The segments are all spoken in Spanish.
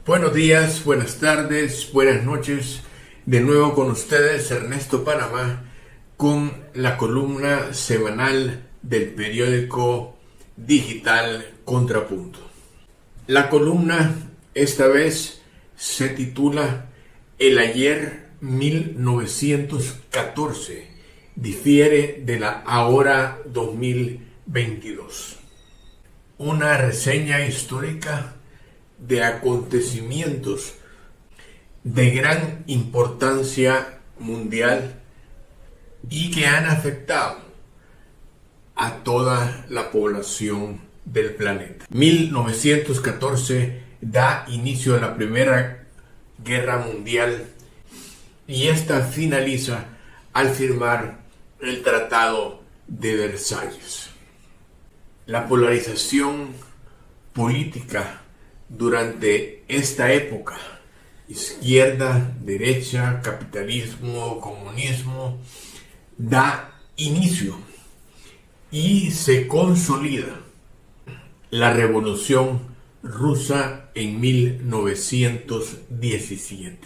Buenos días, buenas tardes, buenas noches. De nuevo con ustedes, Ernesto Panamá, con la columna semanal del periódico digital Contrapunto. La columna esta vez se titula El ayer 1914 difiere de la ahora 2022. Una reseña histórica de acontecimientos de gran importancia mundial y que han afectado a toda la población del planeta. 1914 da inicio a la Primera Guerra Mundial y esta finaliza al firmar el Tratado de Versalles. La polarización política durante esta época, izquierda, derecha, capitalismo, comunismo, da inicio y se consolida la Revolución Rusa en 1917.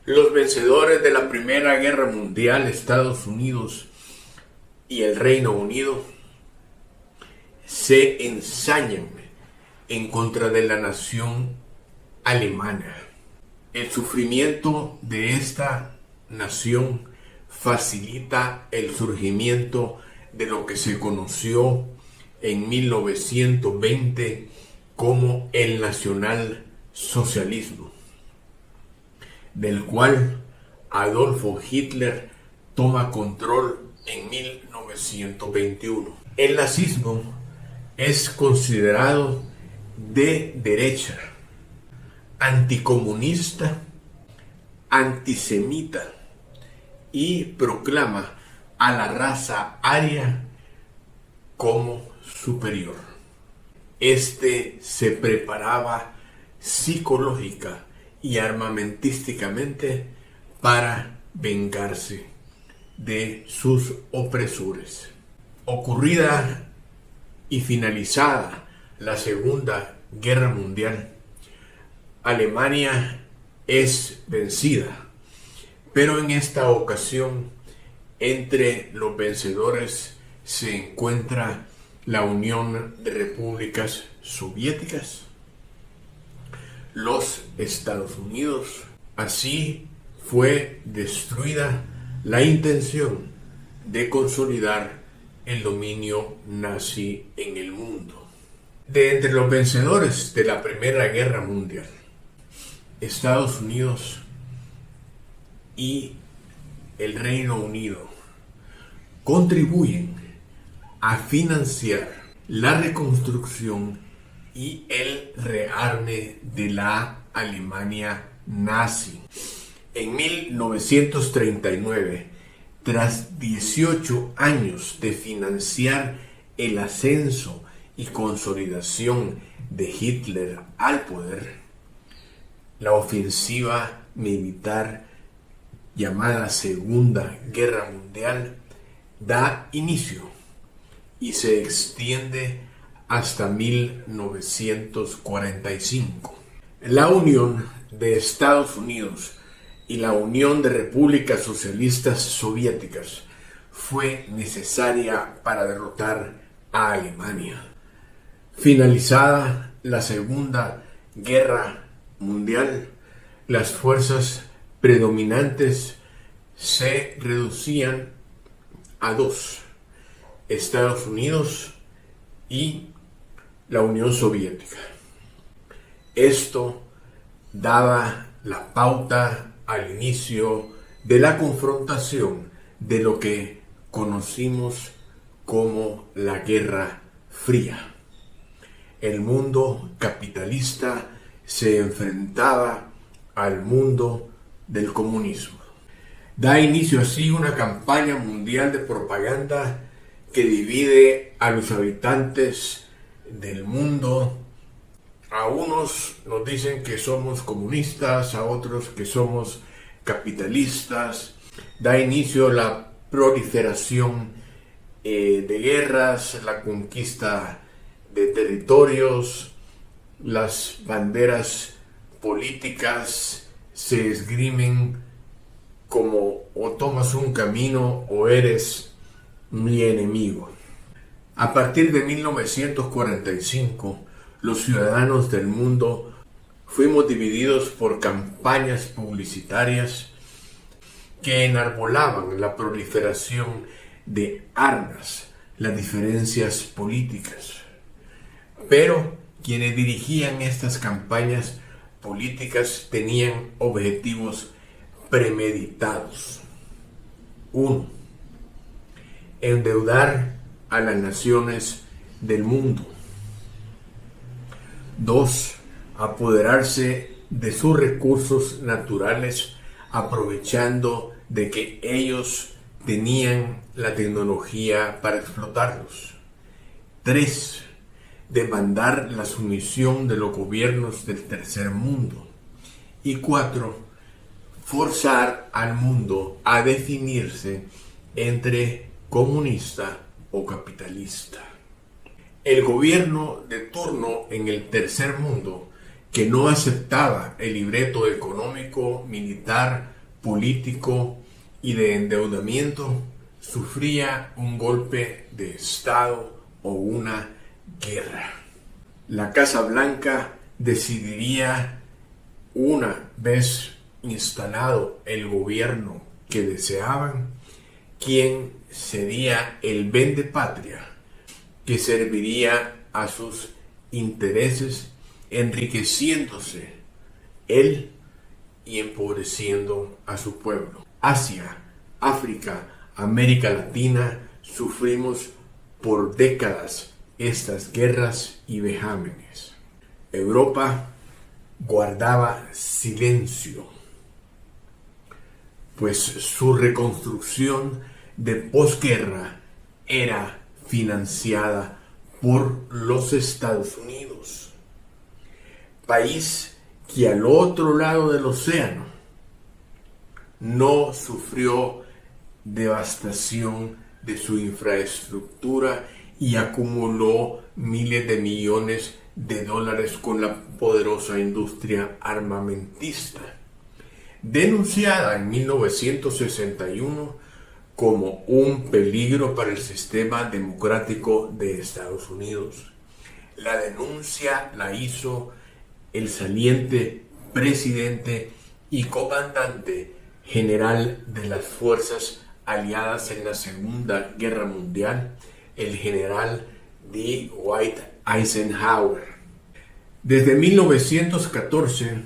Los vencedores de la Primera Guerra Mundial, Estados Unidos y el Reino Unido, se ensañan en contra de la nación alemana. El sufrimiento de esta nación facilita el surgimiento de lo que se conoció en 1920 como el nacionalsocialismo, del cual Adolfo Hitler toma control en 1921. El nazismo es considerado de derecha, anticomunista, antisemita y proclama a la raza aria como superior. Este se preparaba psicológica y armamentísticamente para vengarse de sus opresores. Ocurrida y finalizada la Segunda Guerra Mundial, Alemania es vencida, pero en esta ocasión entre los vencedores se encuentra la Unión de Repúblicas Soviéticas, los Estados Unidos. Así fue destruida la intención de consolidar el dominio nazi en el mundo. De entre los vencedores de la Primera Guerra Mundial, Estados Unidos y el Reino Unido contribuyen a financiar la reconstrucción y el rearme de la Alemania nazi. En 1939, tras 18 años de financiar el ascenso y consolidación de Hitler al poder, la ofensiva militar llamada Segunda Guerra Mundial da inicio y se extiende hasta 1945. La unión de Estados Unidos y la Unión de Repúblicas Socialistas Soviéticas fue necesaria para derrotar a Alemania. Finalizada la Segunda Guerra Mundial, las fuerzas predominantes se reducían a dos: Estados Unidos y la Unión Soviética. Esto daba la pauta al inicio de la confrontación de lo que conocimos como la Guerra Fría. El mundo capitalista se enfrentaba al mundo del comunismo. Da inicio así una campaña mundial de propaganda que divide a los habitantes del mundo. A unos nos dicen que somos comunistas, a otros que somos capitalistas. Da inicio la proliferación de guerras, la conquista de territorios, las banderas políticas se esgrimen como o tomas un camino o eres mi enemigo. A partir de 1945, los ciudadanos del mundo fuimos divididos por campañas publicitarias que enarbolaban la proliferación de armas, las diferencias políticas. Pero quienes dirigían estas campañas políticas tenían objetivos premeditados. 1. Endeudar a las naciones del mundo. 2. Apoderarse de sus recursos naturales aprovechando de que ellos tenían la tecnología para explotarlos. 3. Demandar la sumisión de los gobiernos del tercer mundo. Y 4. Forzar al mundo a definirse entre comunista o capitalista. El gobierno de turno en el tercer mundo, que no aceptaba el libreto económico, militar, político y de endeudamiento, sufría un golpe de Estado o una guerra. La Casa Blanca decidiría, una vez instalado el gobierno que deseaban, quién sería el vendepatria que serviría a sus intereses, enriqueciéndose él y empobreciendo a su pueblo. Asia, África, América Latina sufrimos por décadas estas guerras y vejámenes. Europa guardaba silencio, pues su reconstrucción de posguerra era financiada por los Estados Unidos, país que al otro lado del océano no sufrió devastación de su infraestructura y acumuló miles de millones de dólares con la poderosa industria armamentista, denunciada en 1961 como un peligro para el sistema democrático de Estados Unidos. La denuncia la hizo el saliente presidente y comandante general de las fuerzas aliadas en la Segunda Guerra Mundial, el general Dwight Eisenhower. Desde 1914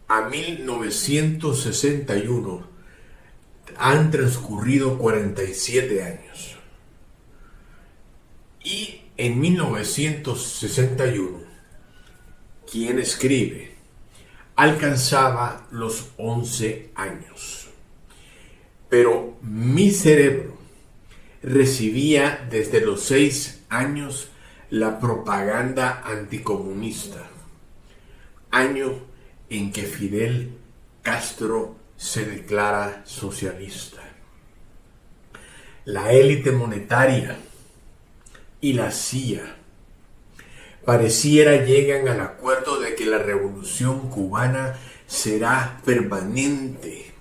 a 1961 han transcurrido 47 años. Y en 1961, quien escribe, alcanzaba los 11 años. Pero mi cerebro recibía desde los 6 años la propaganda anticomunista, año en que Fidel Castro se declara socialista. La élite monetaria y la CIA pareciera llegan al acuerdo de que la revolución cubana será permanente,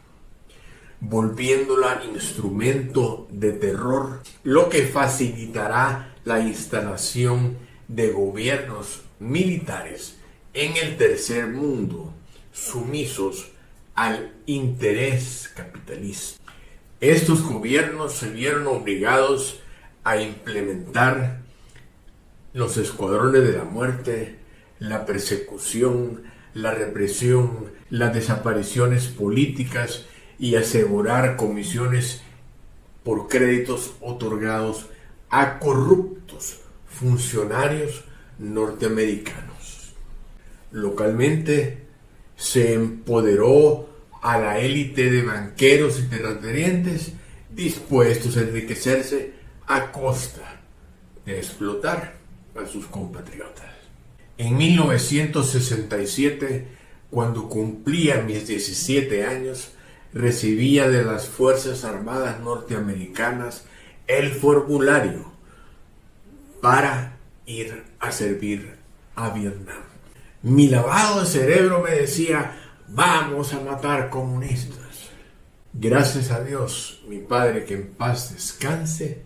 volviéndola instrumento de terror, lo que facilitará la instalación de gobiernos militares en el tercer mundo, sumisos al interés capitalista. Estos gobiernos se vieron obligados a implementar los escuadrones de la muerte, la persecución, la represión, las desapariciones políticas y asegurar comisiones por créditos otorgados a corruptos funcionarios norteamericanos. Localmente se empoderó a la élite de banqueros y terratenientes dispuestos a enriquecerse a costa de explotar a sus compatriotas. En 1967, cuando cumplía mis 17 años, recibía de las Fuerzas Armadas norteamericanas el formulario para ir a servir a Vietnam. Mi lavado de cerebro me decía, vamos a matar comunistas. Gracias a Dios, mi padre, que en paz descanse,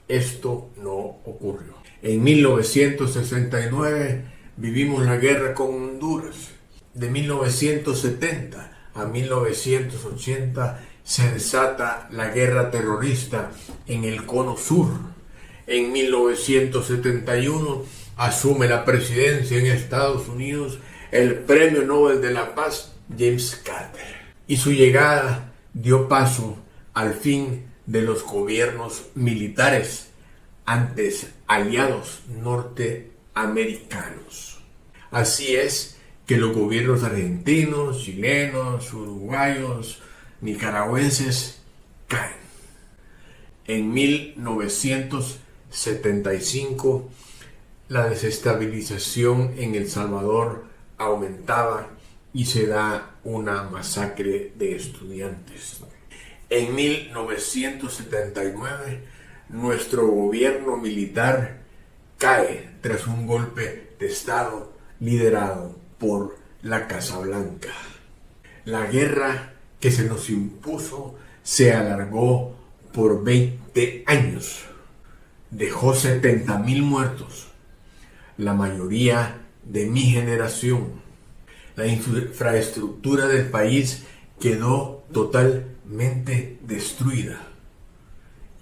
esto no ocurrió. En 1969 vivimos la guerra con Honduras. De 1970 a 1980 se desata la guerra terrorista en el Cono Sur. En 1971 asume la presidencia en Estados Unidos el Premio Nobel de la Paz James Carter. Y su llegada dio paso al fin de los gobiernos militares, antes aliados norteamericanos. Así es que los gobiernos argentinos, chilenos, uruguayos, nicaragüenses caen. En 1975, la desestabilización en El Salvador aumentaba y se da una masacre de estudiantes. En 1979, nuestro gobierno militar cae tras un golpe de Estado liderado por la Casa Blanca. La guerra que se nos impuso se alargó por 20 años. Dejó 70,000 muertos, la mayoría de mi generación. La infraestructura del país quedó totalmente destruida.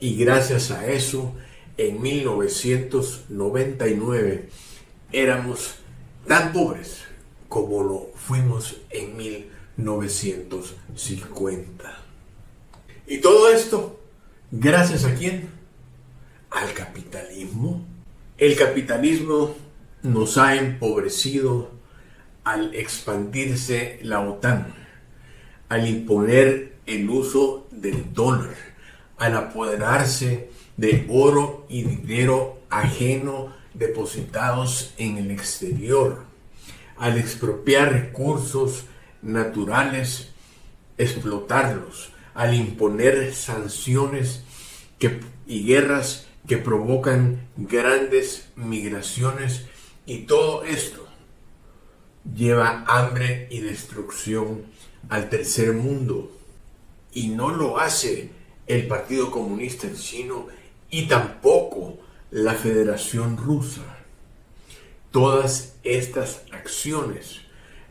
Y gracias a eso, en 1999 éramos tan pobres como lo fuimos en 1950. Y todo esto, ¿gracias a quién? Al capitalismo. El capitalismo nos ha empobrecido al expandirse la OTAN, al imponer el uso del dólar, al apoderarse de oro y dinero ajeno depositados en el exterior, al expropiar recursos naturales, explotarlos, al imponer sanciones y guerras que provocan grandes migraciones, y todo esto lleva hambre y destrucción al tercer mundo. Y no lo hace el Partido Comunista Chino y tampoco la Federación Rusa. Todas estas acciones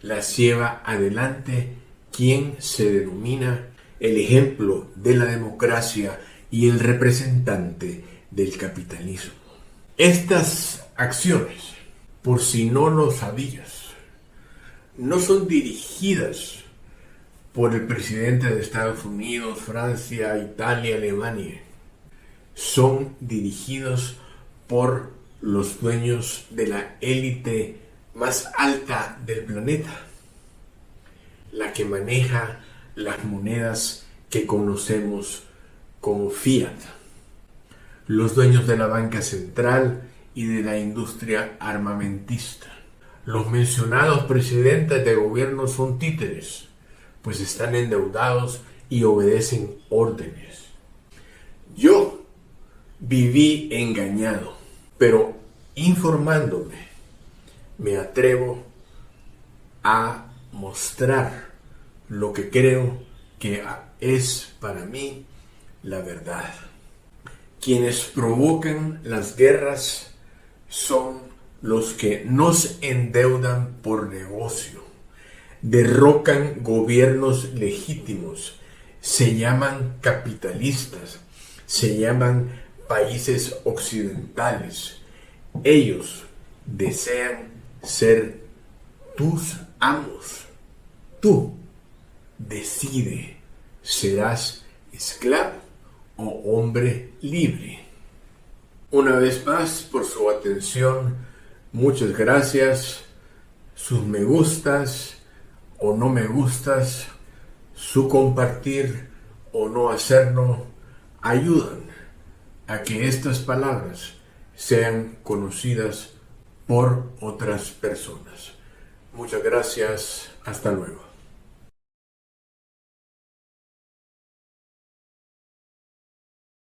las lleva adelante quien se denomina el ejemplo de la democracia y el representante del capitalismo. Estas acciones, por si no lo sabías, no son dirigidas por el presidente de Estados Unidos, Francia, Italia, Alemania. Son dirigidos por los dueños de la élite más alta del planeta, la que maneja las monedas que conocemos como fiat, los dueños de la banca central y de la industria armamentista. Los mencionados presidentes de gobierno son títeres, pues están endeudados y obedecen órdenes. Yo viví engañado, pero informándome, me atrevo a mostrar lo que creo que es para mí la verdad. Quienes provocan las guerras son los que nos endeudan por negocio, derrocan gobiernos legítimos, se llaman capitalistas, se llaman países occidentales. Ellos desean ser tus amos. Tú decide, ¿serás esclavo o hombre libre? Una vez más, por su atención, muchas gracias. Sus me gustas o no me gustas, su compartir o no hacerlo, ayudan a que estas palabras sean conocidas por otras personas. Muchas gracias. Hasta luego.